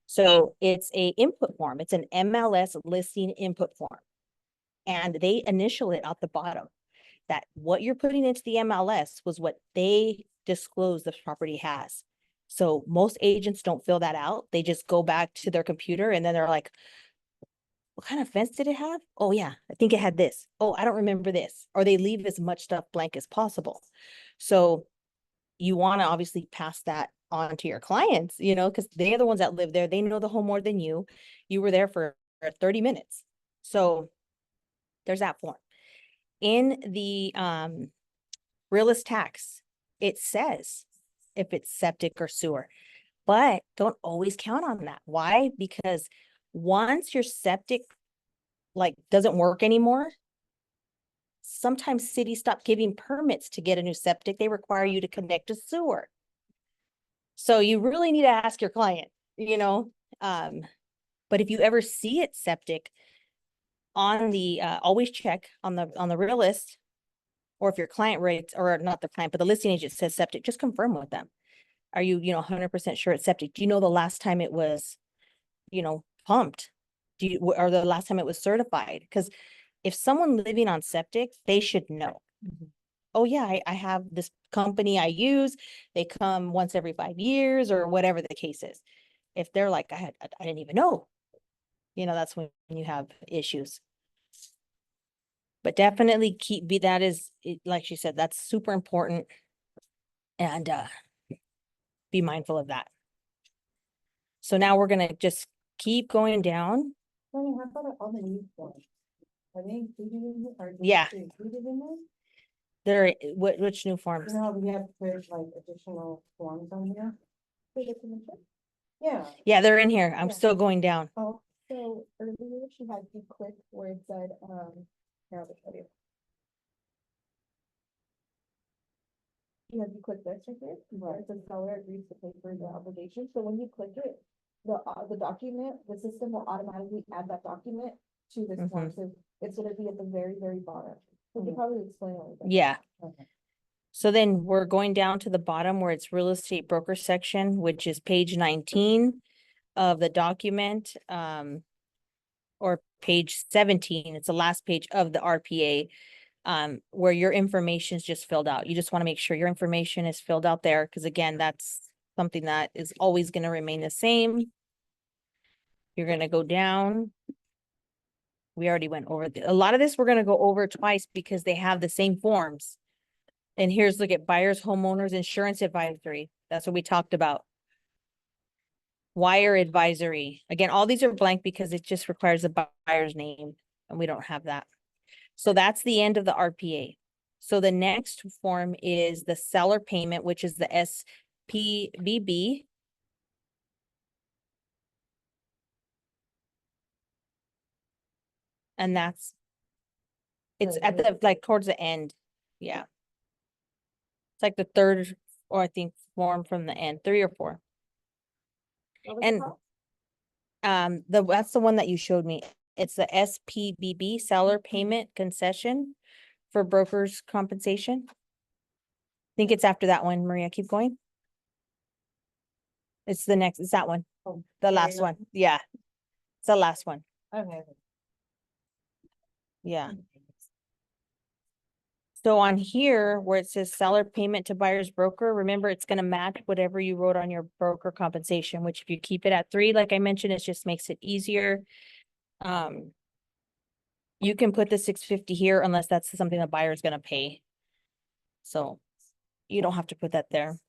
So it's a input form. It's an MLS listing input form. And they initial it out the bottom, that what you're putting into the MLS was what they disclose the property has. So most agents don't fill that out. They just go back to their computer and then they're like, what kind of fence did it have? Oh yeah, I think it had this. Oh, I don't remember this. Or they leave as much stuff blank as possible. So you want to obviously pass that on to your clients, you know, because they're the ones that live there. They know the home more than you. You were there for 30 minutes. So there's that form. In the realist tax, it says if it's septic or sewer, but don't always count on that. Why? Because once your septic doesn't work anymore, sometimes cities stop giving permits to get a new septic. They require you to connect to sewer. So you really need to ask your client, you know, but if you ever see it septic on the, always check on the realist, or if your client rates, or not the client, but the listing agent says septic, just confirm with them. Are you, 100% sure it's septic? Do you know the last time it was, pumped? Or the last time it was certified? Because if someone living on septic, they should know. Oh yeah, I have this company I use. They come once every 5 years or whatever the case is. If they're like, I didn't even know, that's when you have issues. But definitely like she said, that's super important. And be mindful of that. So now we're gonna just keep going down. Tony, how about all the new forms? Are they included in it? Are they Yeah. included in there? Which new forms? You know, we have to put like additional forms on here. Yeah. Yeah, they're in here. I'm Yeah. still going down. oh, so earlier she had you click where it said, here, I'll just show you. You have you click this right here, where it says seller agrees to pay for the obligation, so when you click it, the document, the system will automatically add that document to this form, so it's gonna be at the very, very bottom. So you probably explain all of that. Yeah. Okay. So then we're going down to the bottom where it's real estate broker section, which is page 19 of the document, or page 17. It's the last page of the RPA, where your information is just filled out. You just want to make sure your information is filled out there, because again, that's something that is always going to remain the same. You're going to go down. We already went over a lot of this. We're going to go over twice because they have the same forms. And look at buyers, homeowners, insurance advisory. That's what we talked about. Wire advisory. Again, all these are blank because it just requires the buyer's name, and we don't have that. So that's the end of the RPA. So the next form is the seller payment, which is the Spbb. And it's at the, towards the end. Yeah. It's like the third, or I think form from the end, 3 or 4. What was it And called? that's the one that you showed me. It's the Spbb, seller payment concession for brokers' compensation. I think it's after that one, Maria. Keep going. It's the next, it's that one, Oh, the there you last go. one. Yeah. It's the last one. Okay. Yeah. So on here where it says seller payment to buyer's broker, remember it's gonna match whatever you wrote on your broker compensation, which if you keep it at 3, like I mentioned, it just makes it easier. You can put the 650 here unless that's something the buyer is gonna pay. So you don't have to put that there.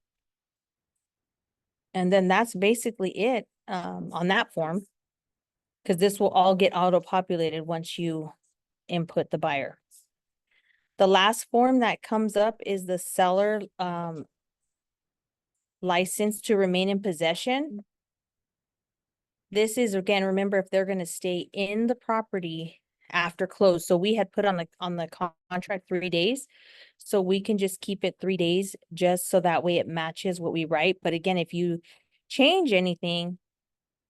And then that's basically it on that form. Because this will all get auto-populated once you input the buyer. The last form that comes up is the seller license to remain in possession. This is, again, remember, if they're gonna stay in the property after close. So we had put on the contract 3 days. So we can just keep it 3 days, just so that way it matches what we write. But again, if you change anything,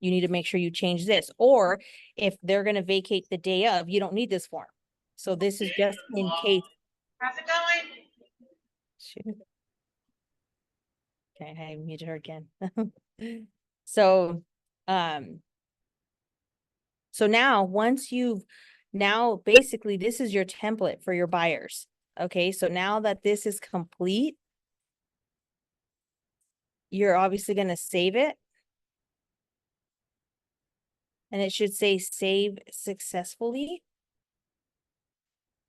you need to make sure you change this. Or if they're gonna vacate the day of, you don't need this form. So this is just in case. How's it going? Shoot. Okay, I muted her again. So, so now basically this is your template for your buyers. Okay, so now that this is complete, you're obviously gonna save it. And it should say save successfully.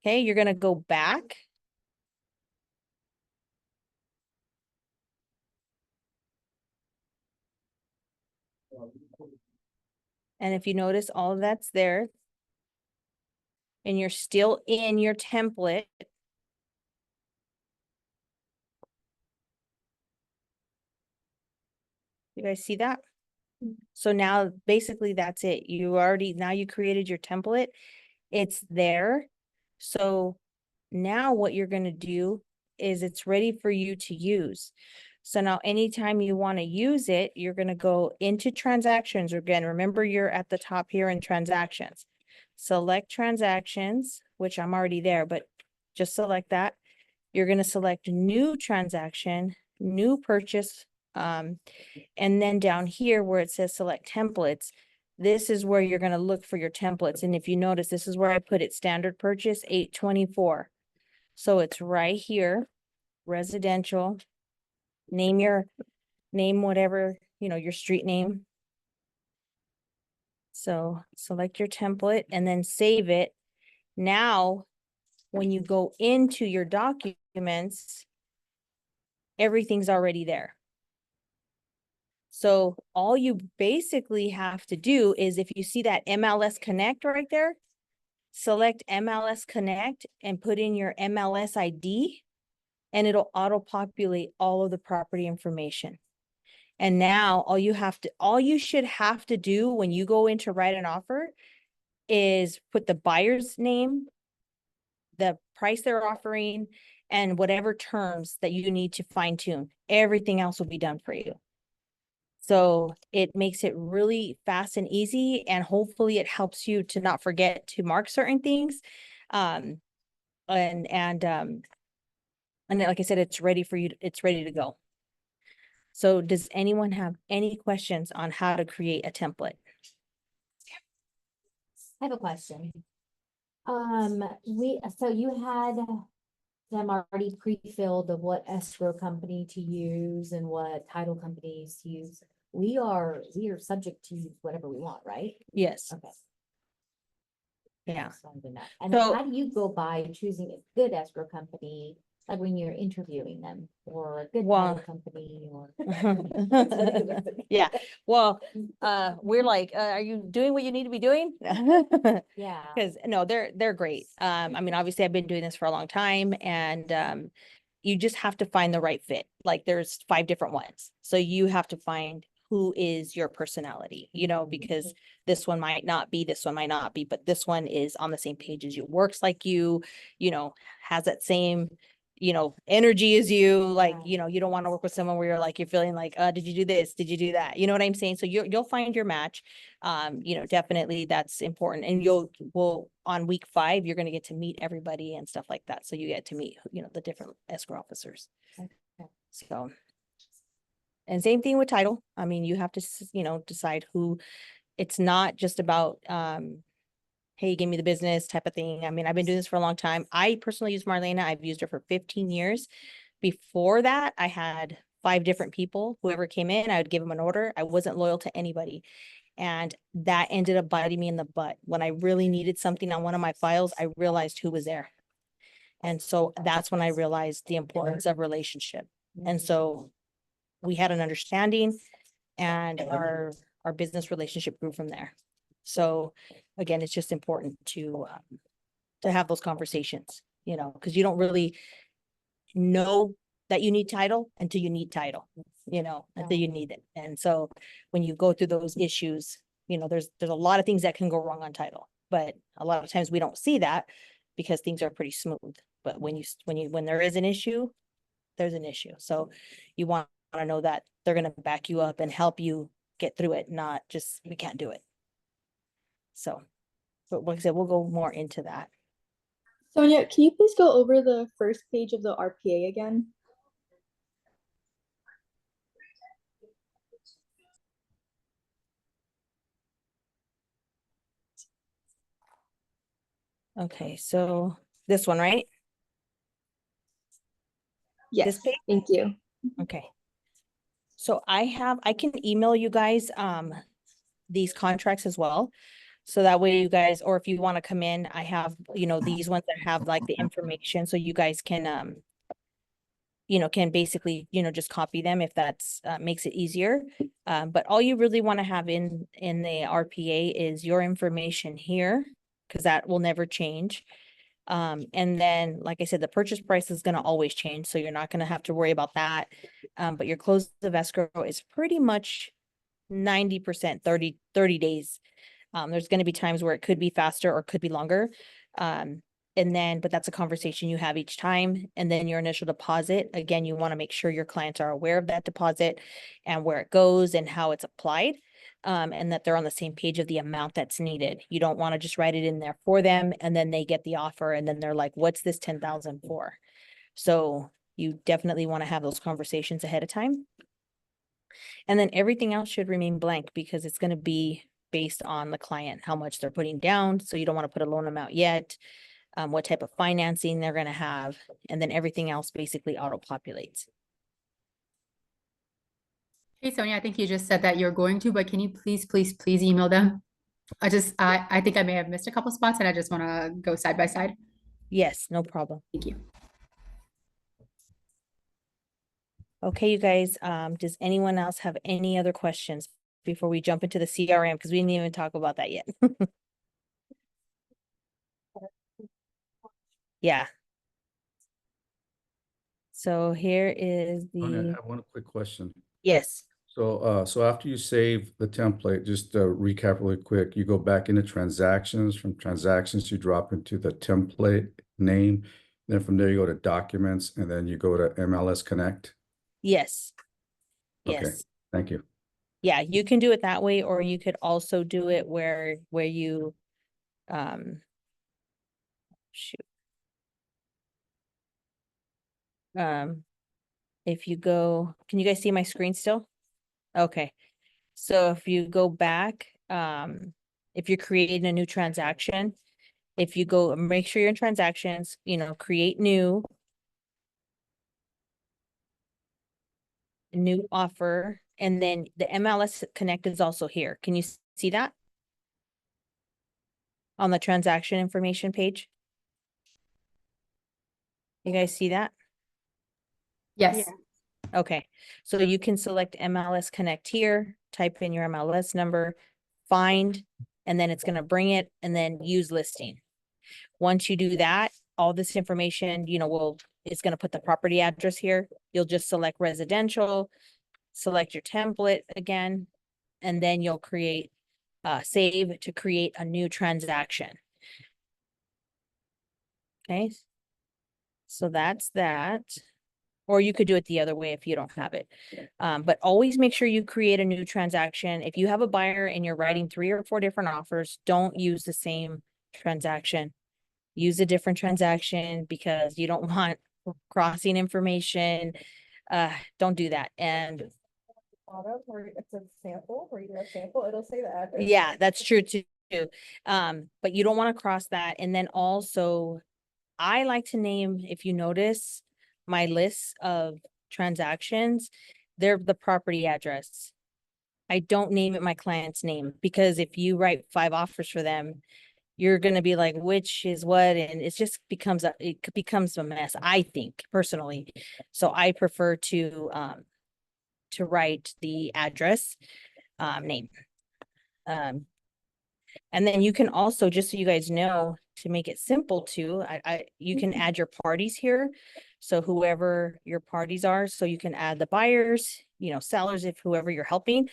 Okay, you're gonna go back. And if you notice, all of that's there. And you're still in your template. You guys see that? So now basically that's it. Now you created your template. It's there. So now what you're going to do is it's ready for you to use. So now anytime you want to use it, you're going to go into transactions. Again, remember you're at the top here in transactions. Select transactions, which I'm already there, but just select that. You're going to select new transaction, new purchase. And then down here where it says select templates, this is where you're going to look for your templates. And if you notice, this is where I put it, standard purchase 824. So it's right here, residential, name whatever, your street name. So select your template and then save it. Now, when you go into your documents, everything's already there. So all you basically have to do is, if you see that MLS Connect right there, select MLS Connect and put in your MLS ID, and it'll auto-populate all of the property information. And now all you should have to do when you go in to write an offer is put the buyer's name, the price they're offering, and whatever terms that you need to fine tune. Everything else will be done for you. So it makes it really fast and easy, and hopefully it helps you to not forget to mark certain things. And like I said, it's ready for you. It's ready to go. So does anyone have any questions on how to create a template? I have a question. So you had them already pre-filled of what escrow company to use and what title companies to use. We are subject to use whatever we want, right? Yes. Okay. Yeah. Just wanted to know. And So- how do you go by choosing a good escrow company, like when you're interviewing them, or a good Well- title company, or? Yeah, well, we're like, are you doing what you need to be doing? Yeah. Because no, they're great. I mean, obviously I've been doing this for a long time, and you just have to find the right fit. Like there's 5 different ones. So you have to find who is your personality, because this one might not be, but this one is on the same page as you, works like you, has that same, energy as you, like, Yeah. you don't want to work with someone where you're feeling like, did you do this? Did you do that? You know what I'm saying? So you'll find your match. Definitely that's important. And on week 5, you're going to get to meet everybody and stuff like that. So you get to meet, the different escrow officers. Okay. So. And same thing with title. I mean, you have to, decide who, it's not just about, hey, give me the business type of thing. I mean, I've been doing this for a long time. I personally use Marlena. I've used her for 15 years. Before that, I had 5 different people. Whoever came in, I would give them an order. I wasn't loyal to anybody. And that ended up biting me in the butt. When I really needed something on one of my files, I realized who was there. And so that's when I realized the importance of relationship. And so we had an understanding, and our business relationship grew from there. So again, it's just important to have those conversations, because you don't really know that you need title until you need title, until you need it. And so when you go through those issues, there's a lot of things that can go wrong on title, but a lot of times we don't see that because things are pretty smooth. But when there is an issue, there's an issue. So you want to know that they're going to back you up and help you get through it, not just, we can't do it. So, but like I said, we'll go more into that. Sonia, can you please go over the first page of the RPA again? Okay, so this one, right? Yes, page? thank you. Okay. So I can email you guys these contracts as well. So that way you guys, or if you want to come in, I have, these ones that have like the information, so you guys can can basically, just copy them if that's makes it easier. But all you really want to have in the RPA is your information here, because that will never change. And then, like I said, the purchase price is going to always change, so you're not going to have to worry about that. But your close of escrow is pretty much 90%, 30 days. There's going to be times where it could be faster or could be longer. But that's a conversation you have each time. And then your initial deposit, again, you want to make sure your clients are aware of that deposit and where it goes and how it's applied. And that they're on the same page of the amount that's needed. You don't want to just write it in there for them and then they get the offer and then they're like, what's this 10,000 for? So you definitely want to have those conversations ahead of time. And then everything else should remain blank because it's going to be based on the client, how much they're putting down. So you don't want to put a loan amount yet, what type of financing they're going to have, and then everything else basically auto-populates. Hey, Sonia, I think you just said that you're going to, but can you please email them? I think I may have missed a couple spots and I just want to go side by side. Yes, no problem. Thank you. Okay, you guys, does anyone else have any other questions before we jump into the CRM? Because we didn't even talk about that yet. Yeah. So here is I the, have one quick question. yes, So after you save the template, just to recap really quick, you go back into transactions. From transactions, you drop into the template name. Then from there, you go to documents, and then you go to MLS Connect. yes, Okay, yes. thank you. Yeah, you can do it that way, or you could also do it where you, shoot. If you go, can you guys see my screen still? Okay. So if you go back, if you're creating a new transaction, if you go, make sure you're in transactions, create new offer, and then the MLS Connect is also here. Can you see that? On the transaction information page? You guys see that? Yes. Okay, so you can select MLS Connect here, type in your MLS number, find, and then it's gonna bring it, and then use listing. Once you do that, all this information, it's gonna put the property address here. You'll just select residential, select your template again, and then you'll create, save to create a new transaction. Okay. So that's that. Or you could do it the other way if you don't have it. But always make sure you create a new transaction. If you have a buyer and you're writing 3 or 4 different offers, don't use the same transaction. Use a different transaction because you don't want crossing information. Don't do that. And bottom where it says sample, where you do a sample, it'll say the address. Yeah, that's true too. But you don't want to cross that. And then also, I like to name, if you notice, my list of transactions, they're the property address. I don't name it my client's name because if you write 5 offers for them, you're gonna be like, which is what, and it just becomes a mess, I think personally. So I prefer to write the address name. And then you can also, just so you guys know, to make it simple too, you can add your parties here. So whoever your parties are, so you can add the buyers, sellers, if whoever you're helping,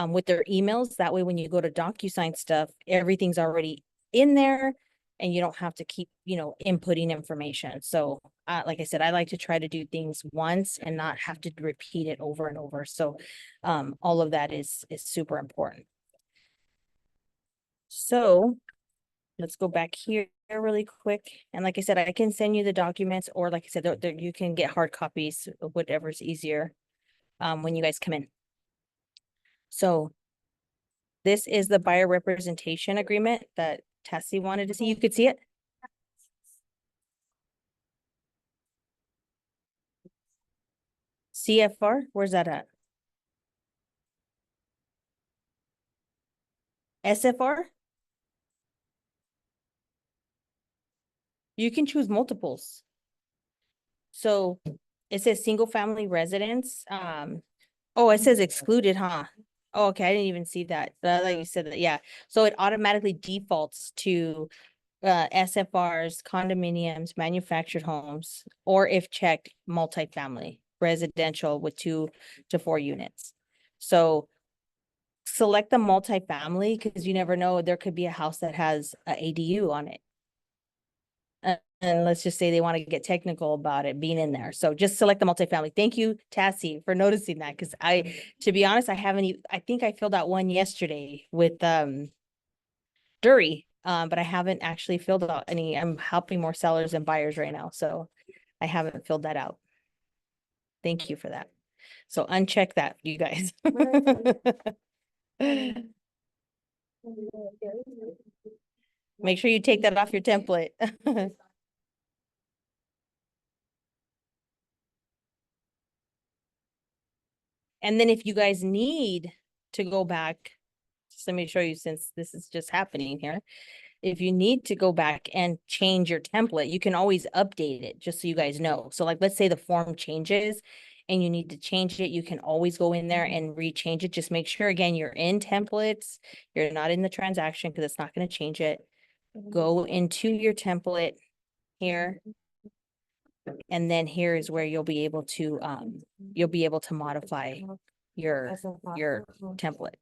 with their emails. That way, when you go to DocuSign stuff, everything's already in there and you don't have to keep, inputting information. So, like I said, I like to try to do things once and not have to repeat it over and over. So, all of that is super important. So let's go back here really quick. And like I said, I can send you the documents, or like I said, you can get hard copies of whatever's easier when you guys come in. So this is the buyer representation agreement that Tessie wanted to see. You could see it. CFR, where's that at? SFR? You can choose multiples. So it says single family residence. Oh, it says excluded, huh? Oh, okay, I didn't even see that. Like you said that, yeah. So it automatically defaults to SFRs, condominiums, manufactured homes, or if checked, multifamily, residential with 2 to 4 units. So select the multifamily because you never know, there could be a house that has a ADU on it. And let's just say they want to get technical about it being in there. So just select the multifamily. Thank you, Tassie, for noticing that. Because to be honest, I think I filled out one yesterday with Dury, but I haven't actually filled out any. I'm helping more sellers and buyers right now, so I haven't filled that out. Thank you for that. So uncheck that, you guys. Make sure you take that off your template. And then if you guys need to go back, just let me show you, since this is just happening here. If you need to go back and change your template, you can always update it, just so you guys know. So like, let's say the form changes and you need to change it, you can always go in there and rechange it. Just make sure, again, you're in templates, you're not in the transaction, because it's not going to change it. Go into your template here. And then here is where you'll be able to modify your template.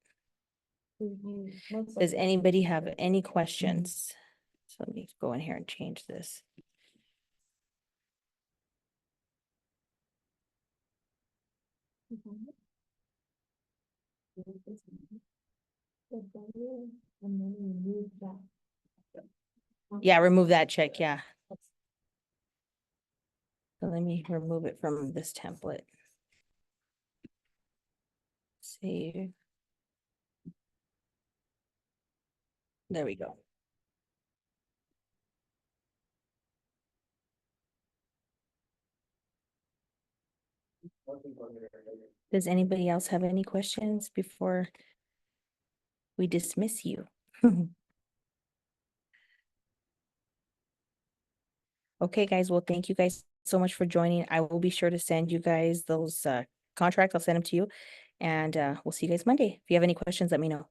Does anybody have any questions? So let me go in here and change this. Yeah, remove that check, yeah. So let me remove it from this template. Save. There we go. Does anybody else have any questions before we dismiss you? Okay, guys. Well, thank you guys so much for joining. I will be sure to send you guys those contracts. I'll send them to you, and we'll see you guys Monday. If you have any questions, let me know.